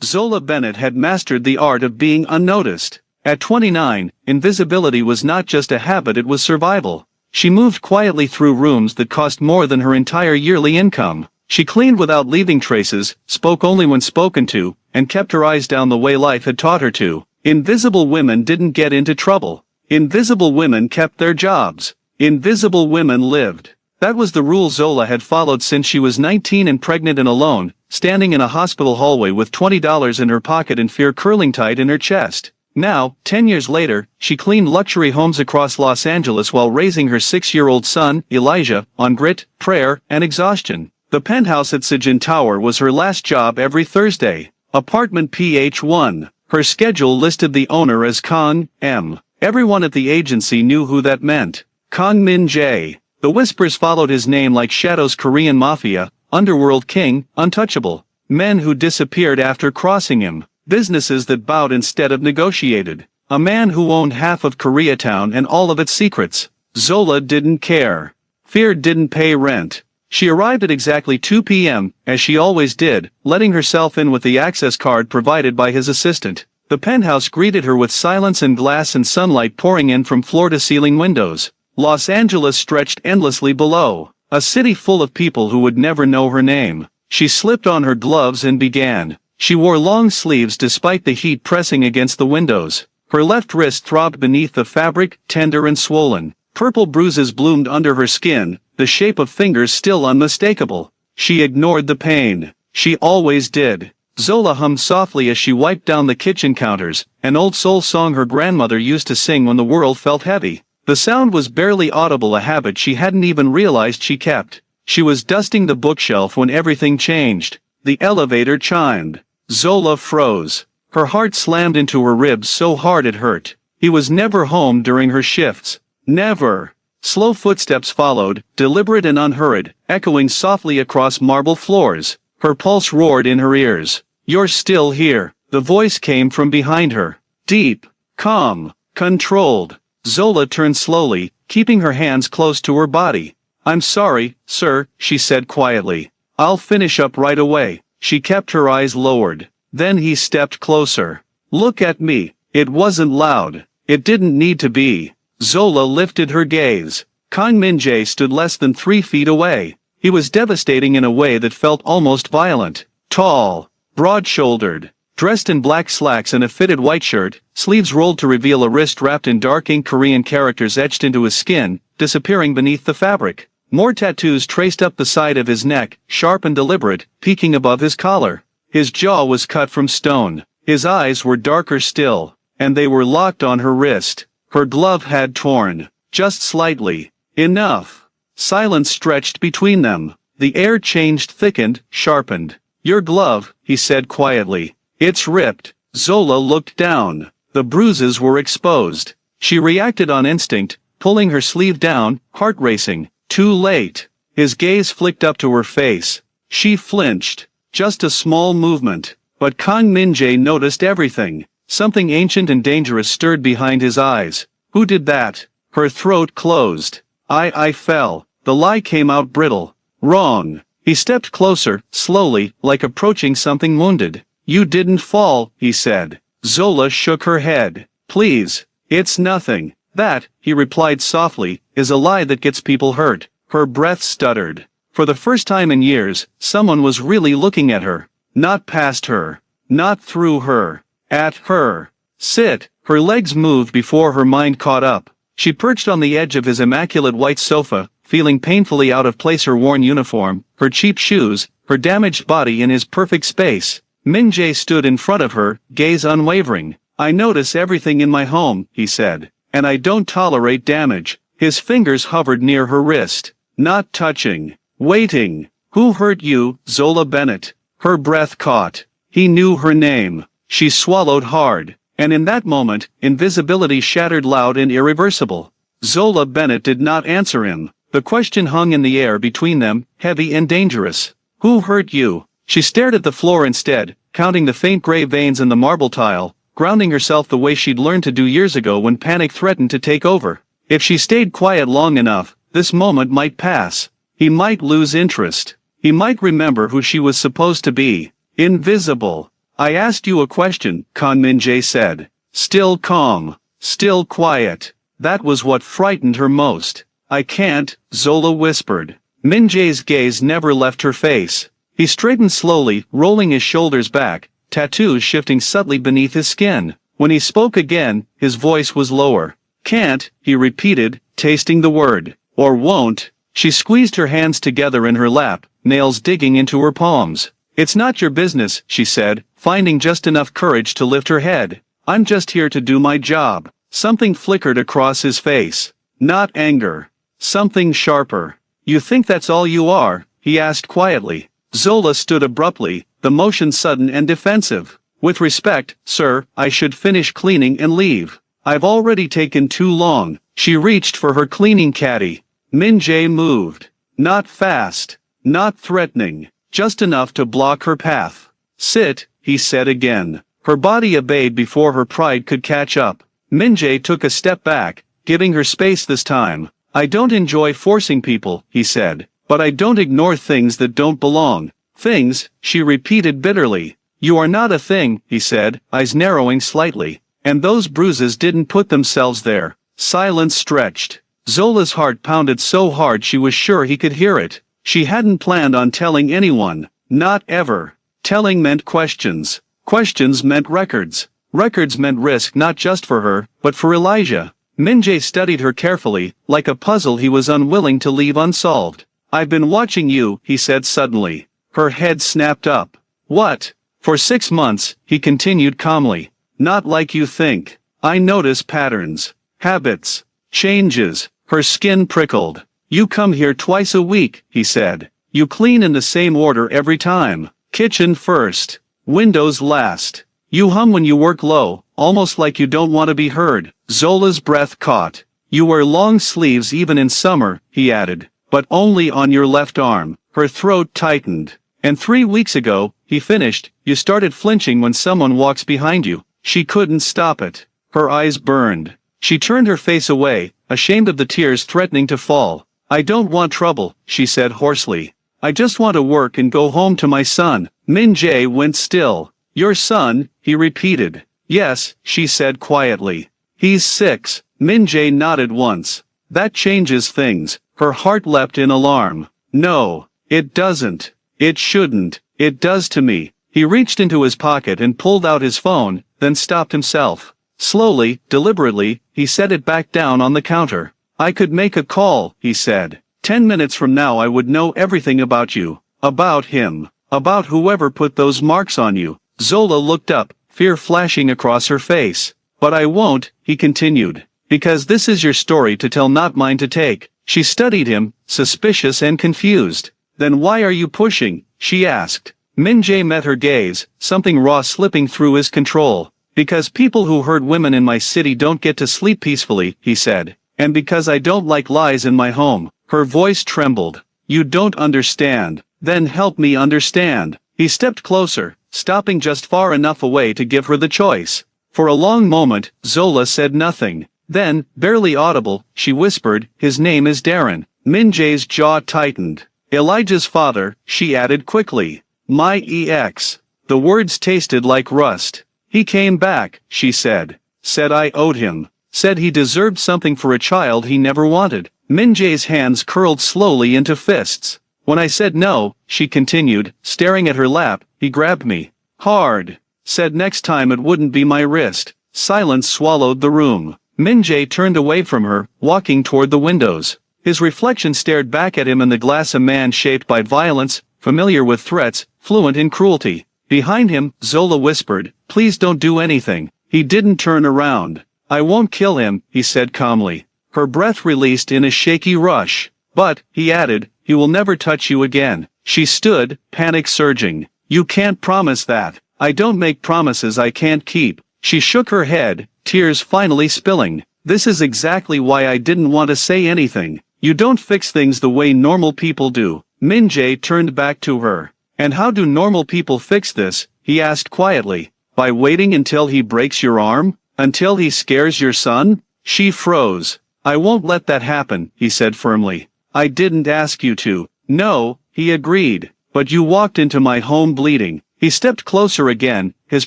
Zola Bennett had mastered the art of being unnoticed. At 29, invisibility was not just a habit, it was survival. She moved quietly through rooms that cost more than her entire yearly income. She cleaned without leaving traces, spoke only when spoken to, and kept her eyes down the way life had taught her to. Invisible women didn't get into trouble. Invisible women kept their jobs. Invisible women lived. That was the rule Zola had followed since she was 19 and pregnant and alone, standing in a hospital hallway with $20 in her pocket and fear curling tight in her chest. Now, 10 years later, she cleaned luxury homes across Los Angeles while raising her 6-year-old son, Elijah, on grit, prayer, and exhaustion. The penthouse at Sijin Tower was her last job every Thursday. Apartment PH1. Her schedule listed the owner as Kang M. Everyone at the agency knew who that meant. Kang Min-jae. The whispers followed his name like shadows. Korean Mafia, underworld king, untouchable. Men who disappeared after crossing him. Businesses that bowed instead of negotiated. A man who owned half of Koreatown and all of its secrets. Zola didn't care. Fear didn't pay rent. She arrived at exactly 2 p.m., as she always did, letting herself in with the access card provided by his assistant. The penthouse greeted her with silence and glass and sunlight pouring in from floor-to-ceiling windows. Los Angeles stretched endlessly below, a city full of people who would never know her name. She slipped on her gloves and began. She wore long sleeves despite the heat pressing against the windows. Her left wrist throbbed beneath the fabric, tender and swollen. Purple bruises bloomed under her skin, the shape of fingers still unmistakable. She ignored the pain. She always did. Zola hummed softly as she wiped down the kitchen counters, an old soul song her grandmother used to sing when the world felt heavy. The sound was barely audible, a habit she hadn't even realized she kept. She was dusting the bookshelf when everything changed. The elevator chimed. Zola froze. Her heart slammed into her ribs so hard it hurt. He was never home during her shifts. Never. Slow footsteps followed, deliberate and unhurried, echoing softly across marble floors. Her pulse roared in her ears. "You're still here." The voice came from behind her. Deep, calm, controlled. Zola turned slowly, keeping her hands close to her body. "I'm sorry, sir," she said quietly. "I'll finish up right away." She kept her eyes lowered. Then he stepped closer. "Look at me." It wasn't loud. It didn't need to be. Zola lifted her gaze. Kang Min-jae stood less than 3 feet away. He was devastating in a way that felt almost violent. Tall, broad-shouldered, dressed in black slacks and a fitted white shirt, sleeves rolled to reveal a wrist wrapped in dark ink, Korean characters etched into his skin, disappearing beneath the fabric. More tattoos traced up the side of his neck, sharp and deliberate, peeking above his collar. His jaw was cut from stone. His eyes were darker still, and they were locked on her wrist. Her glove had torn, just slightly. Enough. Silence stretched between them. The air changed, thickened, sharpened. "Your glove," he said quietly. "It's ripped." Zola looked down. The bruises were exposed. She reacted on instinct, pulling her sleeve down, heart racing. Too late. His gaze flicked up to her face. She flinched. Just a small movement. But Kang Min-jae noticed everything. Something ancient and dangerous stirred behind his eyes. "Who did that?" Her throat closed. I fell." The lie came out brittle. "Wrong." He stepped closer, slowly, like approaching something wounded. "You didn't fall," he said. Zola shook her head. "Please. It's nothing." "That," he replied softly, "is a lie that gets people hurt." Her breath stuttered. For the first time in years, someone was really looking at her. Not past her. Not through her. At her. "Sit." Her legs moved before her mind caught up. She perched on the edge of his immaculate white sofa, feeling painfully out of place, her worn uniform, her cheap shoes, her damaged body in his perfect space. Min-jae stood in front of her, gaze unwavering. "I notice everything in my home," he said. "And I don't tolerate damage." His fingers hovered near her wrist. Not touching. Waiting. "Who hurt you, Zola Bennett?" Her breath caught. He knew her name. She swallowed hard. And in that moment, invisibility shattered loud and irreversible. Zola Bennett did not answer him. The question hung in the air between them, heavy and dangerous. "Who hurt you?" She stared at the floor instead, counting the faint gray veins in the marble tile, grounding herself the way she'd learned to do years ago when panic threatened to take over. If she stayed quiet long enough, this moment might pass. He might lose interest. He might remember who she was supposed to be. Invisible. I asked you a question, Kan Min-jae said. Still calm. Still quiet. That was what frightened her most. I can't, Zola whispered. Min-jae's gaze never left her face. He straightened slowly, rolling his shoulders back, tattoos shifting subtly beneath his skin. When he spoke again, his voice was lower. Can't, he repeated, tasting the word. Or won't. She squeezed her hands together in her lap, nails digging into her palms. It's not your business, she said, finding just enough courage to lift her head. I'm just here to do my job. Something flickered across his face. Not anger. Something sharper. You think that's all you are? He asked quietly. Zola stood abruptly, the motion sudden and defensive. With respect, sir, I should finish cleaning and leave. I've already taken too long. She reached for her cleaning caddy. Min-jae moved. Not fast. Not threatening. Just enough to block her path. Sit, he said again. Her body obeyed before her pride could catch up. Min-jae took a step back, giving her space this time. I don't enjoy forcing people, he said, but I don't ignore things that don't belong. Things, she repeated bitterly. You are not a thing, he said, eyes narrowing slightly. And those bruises didn't put themselves there. Silence stretched. Zola's heart pounded so hard she was sure he could hear it. She hadn't planned on telling anyone. Not ever. Telling meant questions. Questions meant records. Records meant risk not just for her, but for Elijah. Min-jae studied her carefully, like a puzzle he was unwilling to leave unsolved. I've been watching you, he said suddenly. Her head snapped up. What? For 6 months, he continued calmly. Not like you think. I notice patterns. Habits. Changes. Her skin prickled. You come here twice a week, he said. You clean in the same order every time. Kitchen first. Windows last. You hum when you work low, almost like you don't want to be heard. Zola's breath caught. You wear long sleeves even in summer, he added. But only on your left arm. Her throat tightened. And 3 weeks ago, he finished, you started flinching when someone walks behind you. She couldn't stop it. Her eyes burned. She turned her face away, ashamed of the tears threatening to fall. I don't want trouble, she said hoarsely. I just want to work and go home to my son. Min-jae went still. Your son, he repeated. Yes, she said quietly. He's 6. Min-jae nodded once. That changes things. Her heart leapt in alarm. No, it doesn't. It shouldn't. It does to me. He reached into his pocket and pulled out his phone, then stopped himself. Slowly, deliberately, he set it back down on the counter. I could make a call, he said. 10 minutes from now I would know everything about you. About him. About whoever put those marks on you. Zola looked up, fear flashing across her face. But I won't, he continued. Because this is your story to tell, not mine to take. She studied him, suspicious and confused. Then why are you pushing? She asked. Min-jae met her gaze, something raw slipping through his control. Because people who hurt women in my city don't get to sleep peacefully, he said. And because I don't like lies in my home. Her voice trembled. You don't understand. Then help me understand. He stepped closer, stopping just far enough away to give her the choice. For a long moment, Zola said nothing. Then, barely audible, she whispered, his name is Darren. Min-jae's jaw tightened. Elijah's father, she added quickly. My ex. The words tasted like rust. He came back, she said. Said I owed him. Said he deserved something for a child he never wanted. Min-jae's hands curled slowly into fists. When I said no, she continued, staring at her lap, he grabbed me. Hard. Said next time it wouldn't be my wrist. Silence swallowed the room. Min-jae turned away from her, walking toward the windows. His reflection stared back at him in the glass, a man shaped by violence, familiar with threats, fluent in cruelty. Behind him, Zola whispered, please don't do anything. He didn't turn around. I won't kill him, he said calmly. Her breath released in a shaky rush. But, he added, he will never touch you again. She stood, panic surging. You can't promise that. I don't make promises I can't keep. She shook her head, tears finally spilling. This is exactly why I didn't want to say anything. You don't fix things the way normal people do. Min-jae turned back to her. And how do normal people fix this? He asked quietly. By waiting until he breaks your arm? Until he scares your son? She froze. I won't let that happen, he said firmly. I didn't ask you to. No, he agreed. But you walked into my home bleeding. He stepped closer again, his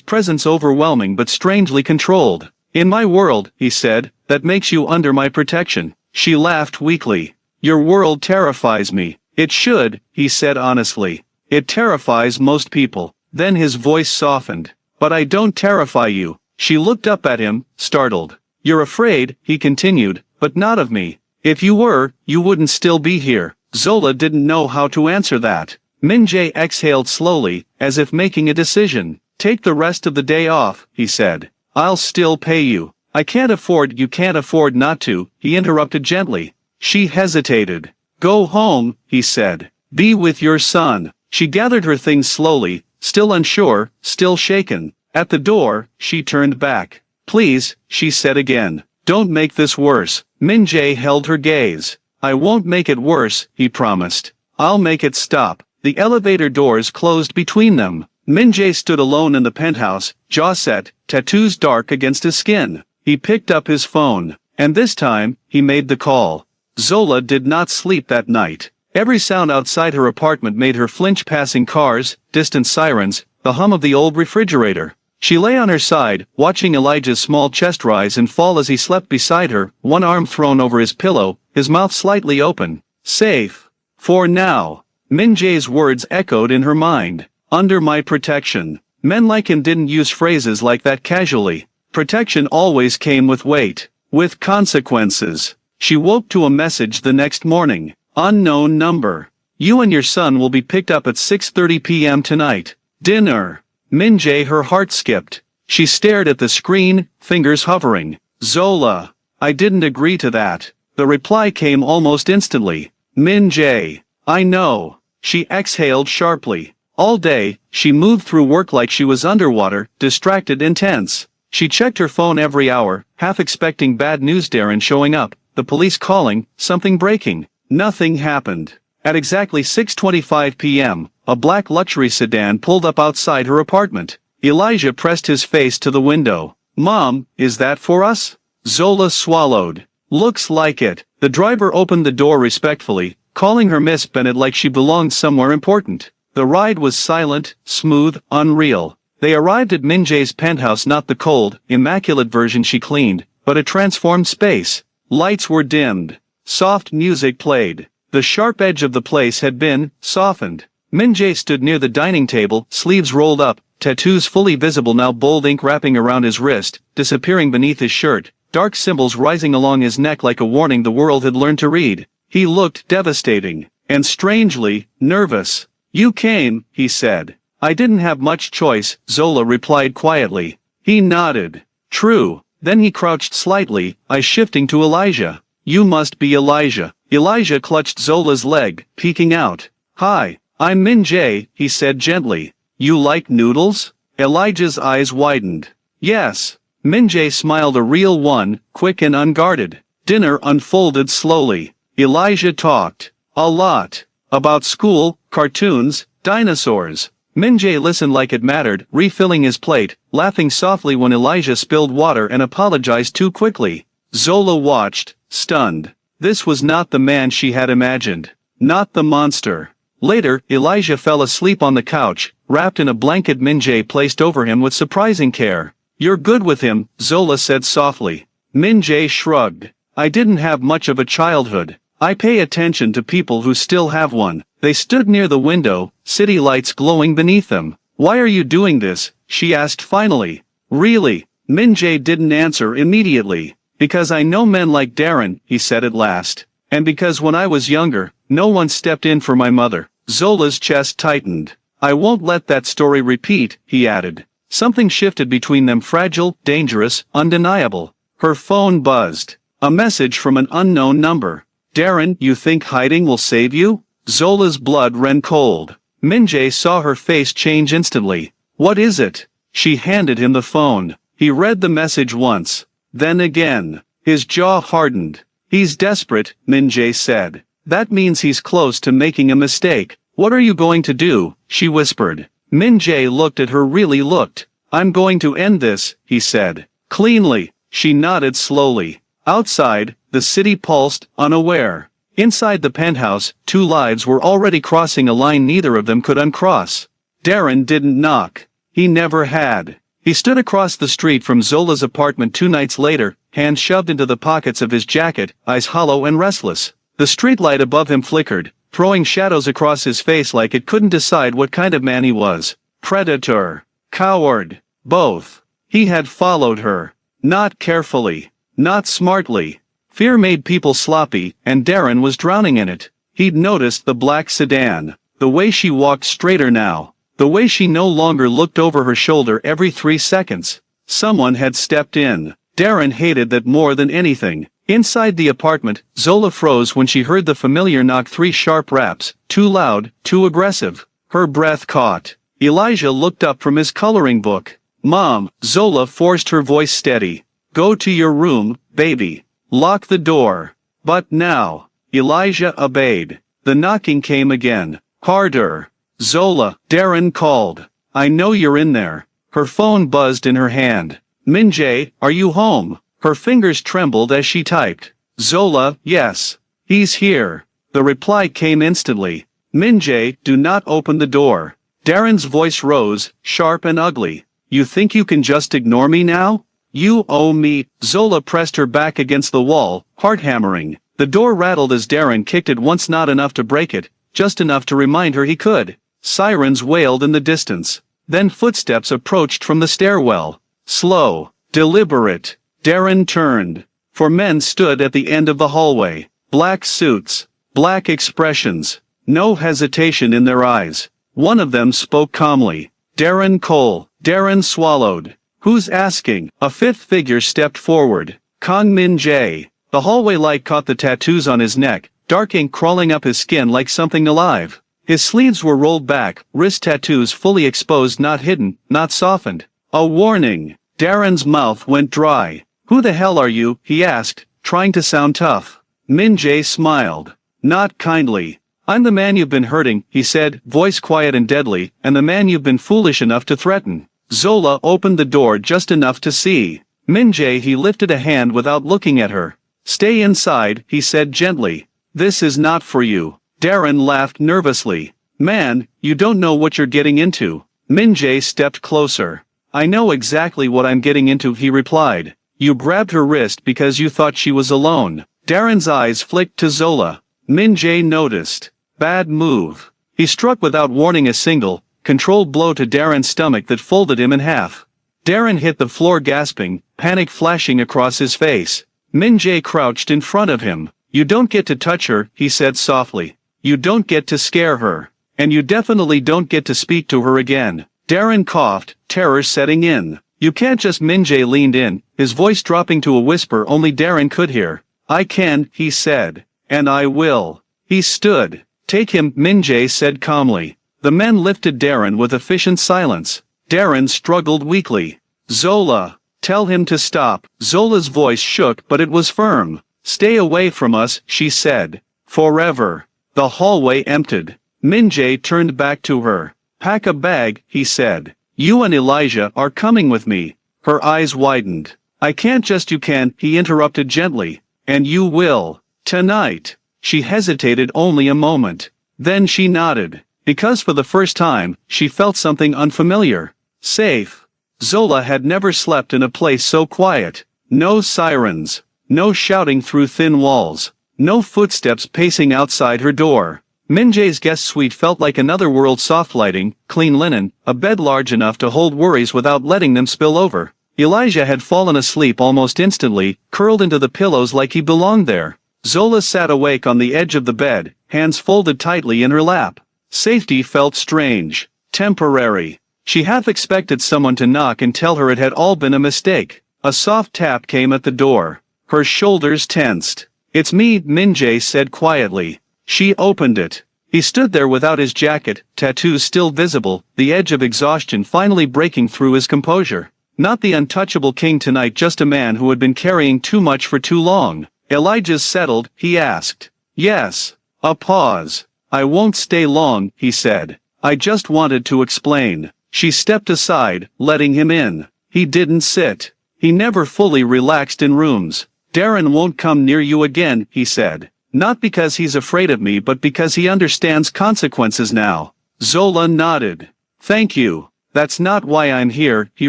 presence overwhelming but strangely controlled. "In my world," he said, "that makes you under my protection." She laughed weakly. "Your world terrifies me." "It should," he said honestly. "It terrifies most people." Then his voice softened. "But I don't terrify you." She looked up at him, startled. "You're afraid," he continued, "but not of me. If you were, you wouldn't still be here." Zola didn't know how to answer that. Min-jae exhaled slowly, as if making a decision. "Take the rest of the day off," he said. "I'll still pay you." "I can't afford." "You can't afford not to," he interrupted gently. She hesitated. "Go home," he said. "Be with your son." She gathered her things slowly, still unsure, still shaken. At the door, she turned back. "Please," she said again. "Don't make this worse." Min-jae held her gaze. "I won't make it worse," he promised. "I'll make it stop." The elevator doors closed between them. Min-jae stood alone in the penthouse, jaw set, tattoos dark against his skin. He picked up his phone, and this time, he made the call. Zola did not sleep that night. Every sound outside her apartment made her flinch: passing cars, distant sirens, the hum of the old refrigerator. She lay on her side, watching Elijah's small chest rise and fall as he slept beside her, one arm thrown over his pillow, his mouth slightly open. "Safe. For now." Min-jae's words echoed in her mind. "Under my protection." Men like him didn't use phrases like that casually. Protection always came with weight, with consequences. She woke to a message the next morning. "Unknown number. You and your son will be picked up at 6:30 p.m. tonight. Dinner." Min-jae, her heart skipped. She stared at the screen, fingers hovering. "Zola. I didn't agree to that." The reply came almost instantly. "Min-jae. I know." She exhaled sharply. All day, she moved through work like she was underwater, distracted and tense. She checked her phone every hour, half expecting bad news: Darren showing up, the police calling, something breaking. Nothing happened. At exactly 6:25 p.m., a black luxury sedan pulled up outside her apartment. Elijah pressed his face to the window. "Mom, is that for us?" Zola swallowed. "Looks like it." The driver opened the door respectfully, calling her Miss Bennett like she belonged somewhere important. The ride was silent, smooth, unreal. They arrived at Min-jae's penthouse, not the cold, immaculate version she cleaned, but a transformed space. Lights were dimmed. Soft music played. The sharp edge of the place had been softened. Min-jae stood near the dining table, sleeves rolled up, tattoos fully visible now, bold ink wrapping around his wrist, disappearing beneath his shirt, dark symbols rising along his neck like a warning the world had learned to read. He looked devastating, and strangely nervous. "You came," he said. "I didn't have much choice," Zola replied quietly. He nodded. "True." Then he crouched slightly, eyes shifting to Elijah. "You must be Elijah." Elijah clutched Zola's leg, peeking out. "Hi, I'm Min-jae," he said gently. "You like noodles?" Elijah's eyes widened. "Yes." Min-jae smiled, a real one, quick and unguarded. Dinner unfolded slowly. Elijah talked. A lot. About school, cartoons, dinosaurs. Min-jae listened like it mattered, refilling his plate, laughing softly when Elijah spilled water and apologized too quickly. Zola watched, stunned. This was not the man she had imagined. Not the monster. Later, Elijah fell asleep on the couch, wrapped in a blanket Min-jae placed over him with surprising care. "You're good with him," Zola said softly. Min-jae shrugged. "I didn't have much of a childhood. I pay attention to people who still have one." They stood near the window, city lights glowing beneath them. "Why are you doing this?" she asked finally. "Really?" Min-jae didn't answer immediately. "Because I know men like Darren," he said at last. "And because when I was younger, no one stepped in for my mother." Zola's chest tightened. "I won't let that story repeat," he added. Something shifted between them, fragile, dangerous, undeniable. Her phone buzzed. A message from an unknown number. "Darren, you think hiding will save you?" Zola's blood ran cold. Min-jae saw her face change instantly. "What is it?" She handed him the phone. He read the message once. Then again. His jaw hardened. "He's desperate," Min-jae said. "That means he's close to making a mistake." "What are you going to do?" she whispered. Min-jae looked at her, really looked. "I'm going to end this," he said. "Cleanly." She nodded slowly. Outside, the city pulsed, unaware. Inside the penthouse, two lives were already crossing a line neither of them could uncross. Darren didn't knock. He never had. He stood across the street from Zola's apartment 2 nights later, hands shoved into the pockets of his jacket, eyes hollow and restless. The streetlight above him flickered, throwing shadows across his face like it couldn't decide what kind of man he was. Predator. Coward. Both. He had followed her. Not carefully. Not smartly. Fear made people sloppy, and Darren was drowning in it. He'd noticed the black sedan. The way she walked straighter now. The way she no longer looked over her shoulder every 3 seconds. Someone had stepped in. Darren hated that more than anything. Inside the apartment, Zola froze when she heard the familiar knock. 3 sharp raps, too loud, too aggressive. Her breath caught. Elijah looked up from his coloring book. "Mom," Zola forced her voice steady. "Go to your room, baby. Lock the door." "But now." Elijah obeyed. The knocking came again. Harder. "Zola," Darren called. "I know you're in there." Her phone buzzed in her hand. "Minjae, are you home?" Her fingers trembled as she typed. "Zola, yes. He's here." The reply came instantly. "Minjae, do not open the door." Darren's voice rose, sharp and ugly. "You think you can just ignore me now? You owe me." Zola pressed her back against the wall, heart hammering. The door rattled as Darren kicked it once, not enough to break it, just enough to remind her he could. Sirens wailed in the distance. Then footsteps approached from the stairwell. Slow, deliberate. Darren turned. 4 men stood at the end of the hallway. Black suits. Black expressions. No hesitation in their eyes. One of them spoke calmly. "Darren Cole." Darren swallowed. "Who's asking?" A 5th figure stepped forward. "Kang Min Jae." The hallway light caught the tattoos on his neck, dark ink crawling up his skin like something alive. His sleeves were rolled back, wrist tattoos fully exposed, not hidden, not softened. A warning. Darren's mouth went dry. "Who the hell are you?" he asked, trying to sound tough. Min Jae smiled. Not kindly. "I'm the man you've been hurting," he said, voice quiet and deadly, "and the man you've been foolish enough to threaten." Zola opened the door just enough to see. Min Jae. He lifted a hand without looking at her. "Stay inside," he said gently. "This is not for you." Darren laughed nervously. "Man, you don't know what you're getting into." Min Jae stepped closer. "I know exactly what I'm getting into," he replied. "You grabbed her wrist because you thought she was alone." Darren's eyes flicked to Zola. Min Jae noticed. Bad move. He struck without warning a single, controlled blow to Darren's stomach that folded him in half. Darren hit the floor gasping, panic flashing across his face. Min Jae crouched in front of him. "You don't get to touch her," he said softly. "You don't get to scare her. And you definitely don't get to speak to her again." Darren coughed, terror setting in. "You can't just." Min Jae leaned in, his voice dropping to a whisper only Darren could hear. "I can," he said. "And I will." He stood. "Take him," Min Jae said calmly. The men lifted Darren with efficient silence. Darren struggled weakly. "Zola, tell him to stop." Zola's voice shook, but it was firm. "Stay away from us," she said. "Forever." The hallway emptied. Min Jae turned back to her. "Pack a bag," he said. "You and Elijah are coming with me." Her eyes widened. "I can't just." "You can," he interrupted gently. "And you will. Tonight." She hesitated only a moment. Then she nodded. Because for the first time, she felt something unfamiliar. Safe. Zola had never slept in a place so quiet. No sirens. No shouting through thin walls. No footsteps pacing outside her door. Min Jae's guest suite felt like another world. Soft lighting, clean linen, a bed large enough to hold worries without letting them spill over. Elijah had fallen asleep almost instantly, curled into the pillows like he belonged there. Zola sat awake on the edge of the bed, hands folded tightly in her lap. Safety felt strange. Temporary. She half expected someone to knock and tell her it had all been a mistake. A soft tap came at the door. Her shoulders tensed. "It's me," Min Jae said quietly. She opened it. He stood there without his jacket, tattoos still visible, the edge of exhaustion finally breaking through his composure. Not the untouchable king tonight, just a man who had been carrying too much for too long. "Elijah's settled?" he asked. "Yes." A pause. "I won't stay long," he said. "I just wanted to explain." She stepped aside, letting him in. He didn't sit. He never fully relaxed in rooms. "Darren won't come near you again," he said. "Not because he's afraid of me, but because he understands consequences now." Zola nodded. Thank you. That's not why I'm here, he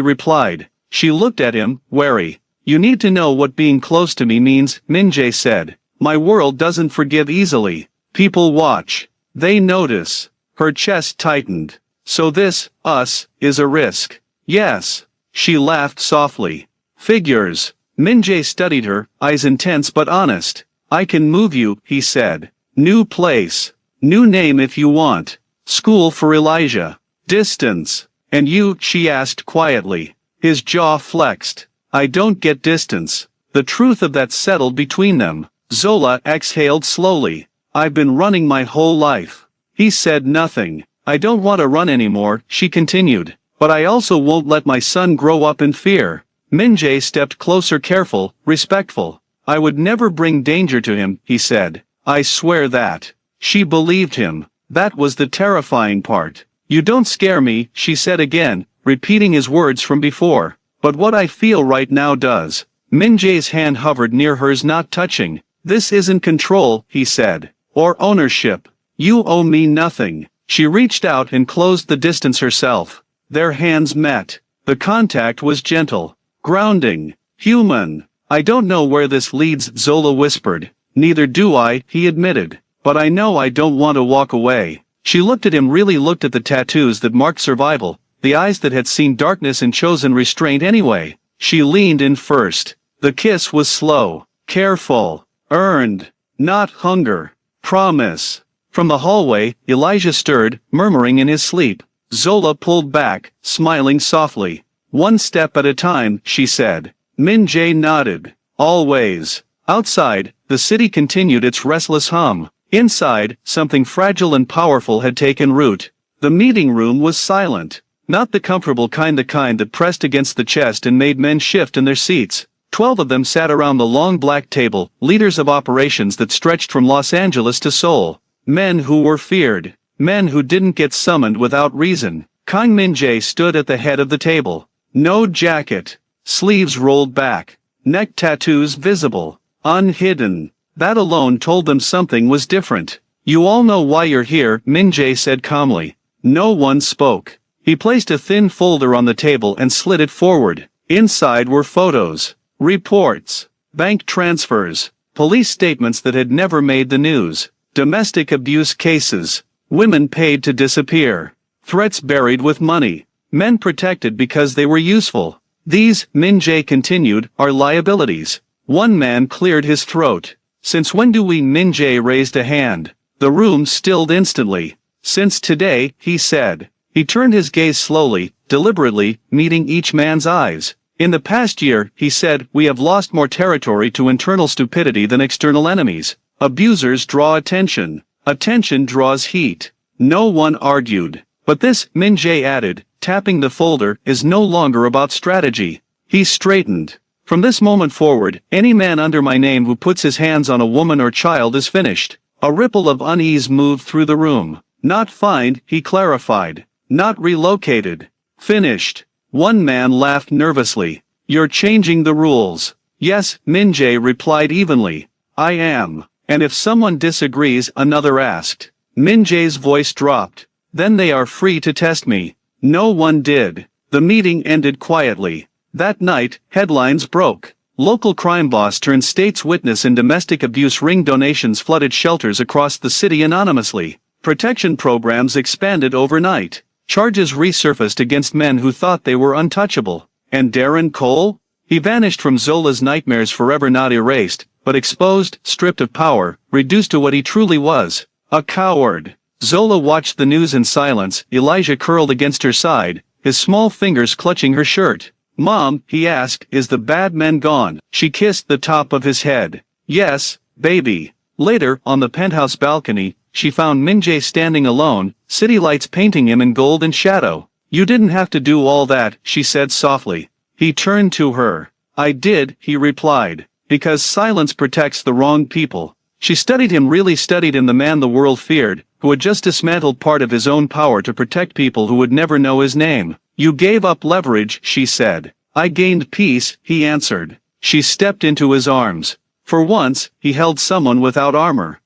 replied. She looked at him, wary. You need to know what being close to me means, Min-jae said. My world doesn't forgive easily. People watch. They notice. Her chest tightened. So this, us, is a risk. Yes. She laughed softly. Figures. Min-jae studied her, eyes intense but honest. I can move you, he said. New place. New name if you want. School for Elijah. Distance. And you, she asked quietly. His jaw flexed. I don't get distance. The truth of that settled between them. Zola exhaled slowly. I've been running my whole life. He said nothing. I don't want to run anymore, she continued. But I also won't let my son grow up in fear. Min-jae stepped closer, careful, respectful. I would never bring danger to him, he said. I swear that. She believed him. That was the terrifying part. You don't scare me, she said again, repeating his words from before. But what I feel right now does. Min-jae's hand hovered near hers, not touching. This isn't control, he said. Or ownership. You owe me nothing. She reached out and closed the distance herself. Their hands met. The contact was gentle. Grounding. Human. I don't know where this leads, Zola whispered. Neither do I, he admitted. But I know I don't want to walk away. She looked at him, really looked at the tattoos that marked survival, the eyes that had seen darkness and chosen restraint anyway. She leaned in first. The kiss was slow. Careful. Earned. Not hunger. Promise. From the hallway, Elijah stirred, murmuring in his sleep. Zola pulled back, smiling softly. One step at a time, she said. Min-jae nodded. Always. Outside, the city continued its restless hum. Inside, something fragile and powerful had taken root. The meeting room was silent. Not the comfortable kind, the kind that pressed against the chest and made men shift in their seats. 12 of them sat around the long black table, leaders of operations that stretched from Los Angeles to Seoul. Men who were feared. Men who didn't get summoned without reason. Kang Min-jae stood at the head of the table. No jacket. Sleeves rolled back. Neck tattoos visible. Unhidden. That alone told them something was different. You all know why you're here, Min-jae said calmly. No one spoke. He placed a thin folder on the table and slid it forward. Inside were photos. Reports. Bank transfers. Police statements that had never made the news. Domestic abuse cases. Women paid to disappear. Threats buried with money. Men protected because they were useful. These, Min-jae continued, are liabilities. One man cleared his throat. Since when do we? Min-jae raised a hand. The room stilled instantly. Since today, he said. He turned his gaze slowly, deliberately, meeting each man's eyes. In the past year, he said, we have lost more territory to internal stupidity than external enemies. Abusers draw attention. Attention draws heat. No one argued. But this, Min-jae added, tapping the folder, is no longer about strategy. He straightened. From this moment forward, any man under my name who puts his hands on a woman or child is finished. A ripple of unease moved through the room. Not fined, he clarified. Not relocated. Finished. One man laughed nervously. You're changing the rules. Yes, Min-jae replied evenly. I am. And if someone disagrees, another asked. Min-jae's voice dropped. Then they are free to test me. No one did. The meeting ended quietly. That night, headlines broke. Local crime boss turned state's witness in domestic abuse ring. Donations flooded shelters across the city anonymously. Protection programs expanded overnight. Charges resurfaced against men who thought they were untouchable. And Darren Cole? He vanished from Zola's nightmares forever, not erased, but exposed, stripped of power, reduced to what he truly was. A coward. Zola watched the news in silence. Elijah curled against her side, his small fingers clutching her shirt. Mom, he asked, is the bad men gone? She kissed the top of his head. Yes, baby. Later, on the penthouse balcony, she found Min-jae standing alone, city lights painting him in gold and shadow. You didn't have to do all that, she said softly. He turned to her. I did, he replied. Because silence protects the wrong people. She studied him, really studied him, the man the world feared, who had just dismantled part of his own power to protect people who would never know his name. You gave up leverage, she said. I gained peace, he answered. She stepped into his arms. For once, he held someone without armor.